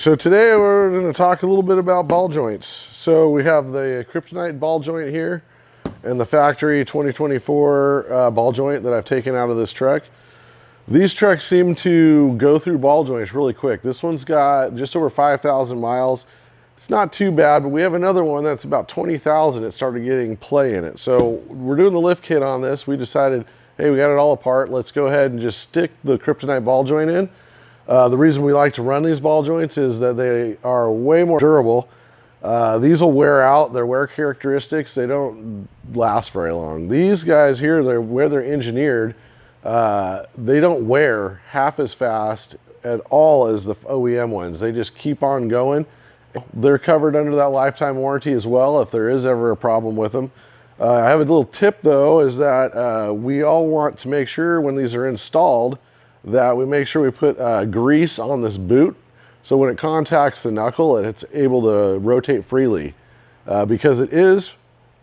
So today we're going to talk a little bit about ball joints. So we have the Kryptonite ball joint here and the factory 2024 ball joint that I've taken out of this truck. These trucks seem to go through ball joints really quick. This one's got just over 5,000 miles. It's not too bad, but we have another one that's about 20,000. It started getting play in it. So we're doing the lift kit on this. We decided, hey, we got it all apart. Let's go ahead and just stick the Kryptonite ball joint in. The reason we like to run these ball joints is that they are way more durable. These will wear out, their wear characteristics, they don't last very long. These guys here, where they're engineered, they don't wear half as fast at all as the OEM ones. They just keep on going. They're covered under that lifetime warranty as well if there is ever a problem with them. I have a little tip though, is that we all want to make sure when these are installed that we make sure we put grease on this boot, so when it contacts the knuckle, it's able to rotate freely. Because it is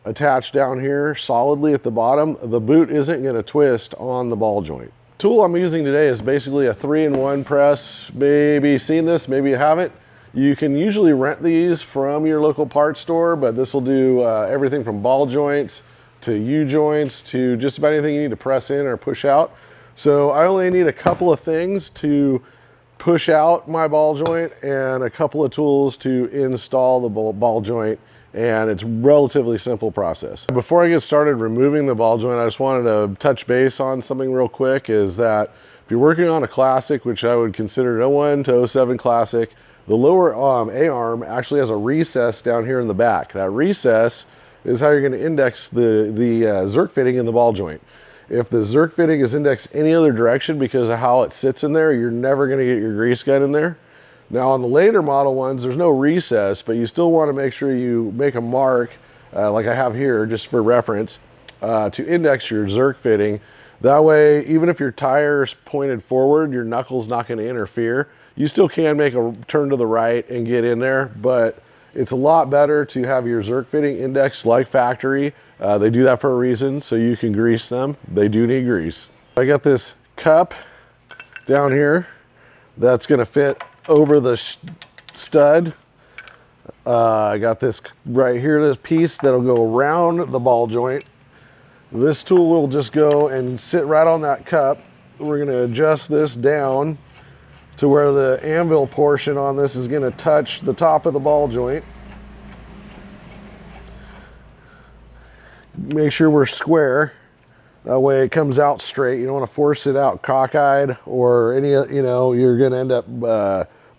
attached down here solidly at the bottom, the boot isn't going to twist on the ball joint. The tool I'm using today is basically a 3-in-1 press. Maybe seen this, maybe you haven't. You can usually rent these from your local parts store, but this will do everything from ball joints to U-joints to just about anything you need to press in or push out. So I only need a couple of things to push out my ball joint and a couple of tools to install the ball joint, and it's a relatively simple process. Before I get started removing the ball joint, I just wanted to touch base on something real quick, is that if you're working on a Classic, which I would consider an 01 to 07 Classic, the lower A-arm actually has a recess down here in the back. That recess is how you're going to index the Zerk fitting in the ball joint. If the Zerk fitting is indexed any other direction because of how it sits in there, you're never going to get your grease gun in there. Now on the later model ones, there's no recess, but you still want to make sure you make a mark, like I have here, just for reference, to index your Zerk fitting. That way, even if your tire's pointed forward, your knuckle's not going to interfere. You still can make a turn to the right and get in there, but it's a lot better to have your Zerk fitting indexed like factory. They do that for a reason, so you can grease them. They do need grease. I got this cup down here that's going to fit over the stud. I got this right here, this piece that'll go around the ball joint. This tool will just go and sit right on that cup. We're going to adjust this down to where the anvil portion on this is going to touch the top of the ball joint. Make sure we're square. That way it comes out straight. You don't want to force it out cockeyed or any, you're going to end up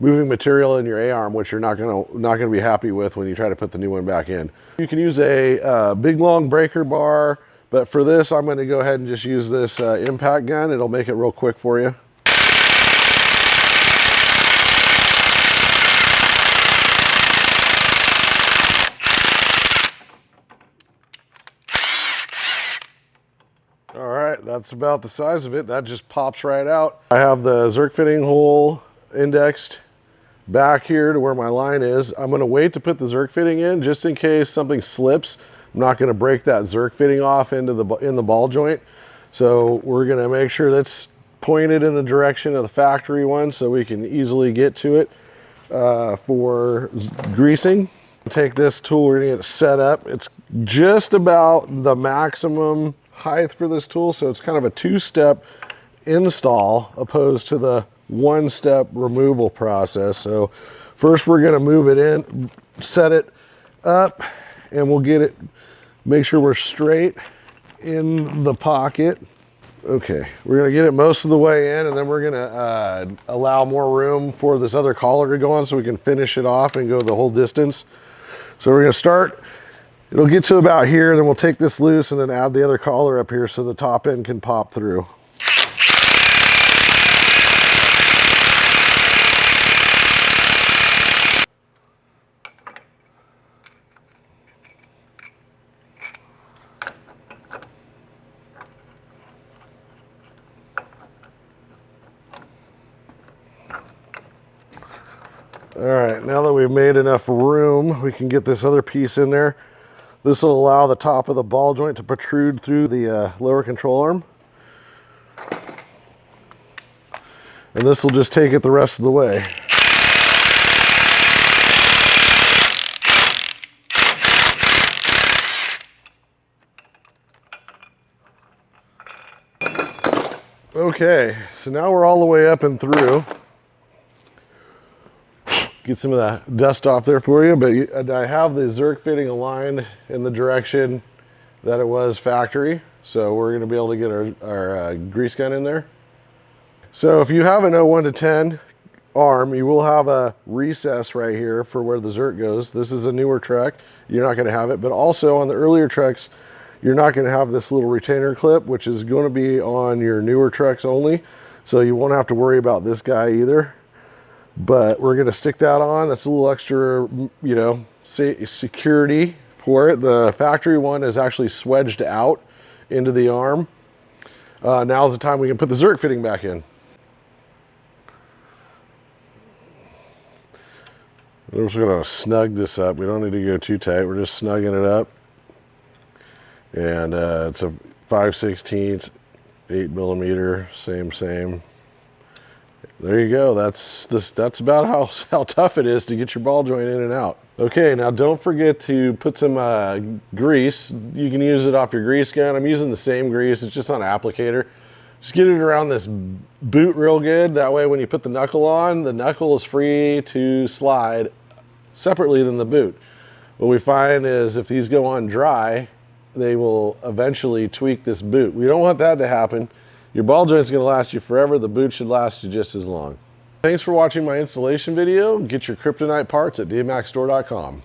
moving material in your A-arm, which you're not going to be happy with when you try to put the new one back in. You can use a big long breaker bar, but for this I'm going to go ahead and just use this impact gun. It'll make it real quick for you. All right, that's about the size of it. That just pops right out. I have the Zerk fitting hole indexed back here to where my line is. I'm going to wait to put the Zerk fitting in just in case something slips. I'm not going to break that Zerk fitting off in the ball joint. So we're going to make sure that's pointed in the direction of the factory one so we can easily get to it for greasing. Take this tool, we're going to get it set up. It's just about the maximum height for this tool, so it's kind of a two-step install opposed to the one-step removal process. So first we're going to move it in, set it up, and we'll get it, make sure we're straight in the pocket. Okay, we're going to get it most of the way in, and then we're going to allow more room for this other collar to go on so we can finish it off and go the whole distance. So we're going to start. It'll get to about here, then we'll take this loose and then add the other collar up here so the top end can pop through. All right, now that we've made enough room, we can get this other piece in there. This will allow the top of the ball joint to protrude through the lower control arm. And this will just take it the rest of the way. Okay, so now we're all the way up and through. Get some of that dust off there for you, but I have the Zerk fitting aligned in the direction that it was factory. So we're gonna be able to get our grease gun in there. So if you have an 01 to 10 arm, you will have a recess right here for where the Zerk goes. This is a newer truck, you're not gonna have it, but also on the earlier trucks, you're not gonna have this little retainer clip, which is gonna be on your newer trucks only. So you won't have to worry about this guy either. But we're gonna stick that on. That's a little extra, you know, security for it. The factory one is actually swedged out into the arm. Now's the time we can put the Zerk fitting back in. We're just gonna snug this up. We don't need to go too tight. We're just snugging it up. And it's a 5/16, 8mm, same. There you go. That's about how tough it is to get your ball joint in and out. Okay, now don't forget to put some grease. You can use it off your grease gun. I'm using the same grease. It's just on an applicator. Just get it around this boot real good. That way when you put the knuckle on, the knuckle is free to slide separately than the boot. What we find is if these go on dry, they will eventually tweak this boot. We don't want that to happen. Your ball joint's gonna last you forever. The boot should last you just as long. Thanks for watching my installation video. Get your Kryptonite parts at DmaxStore.com.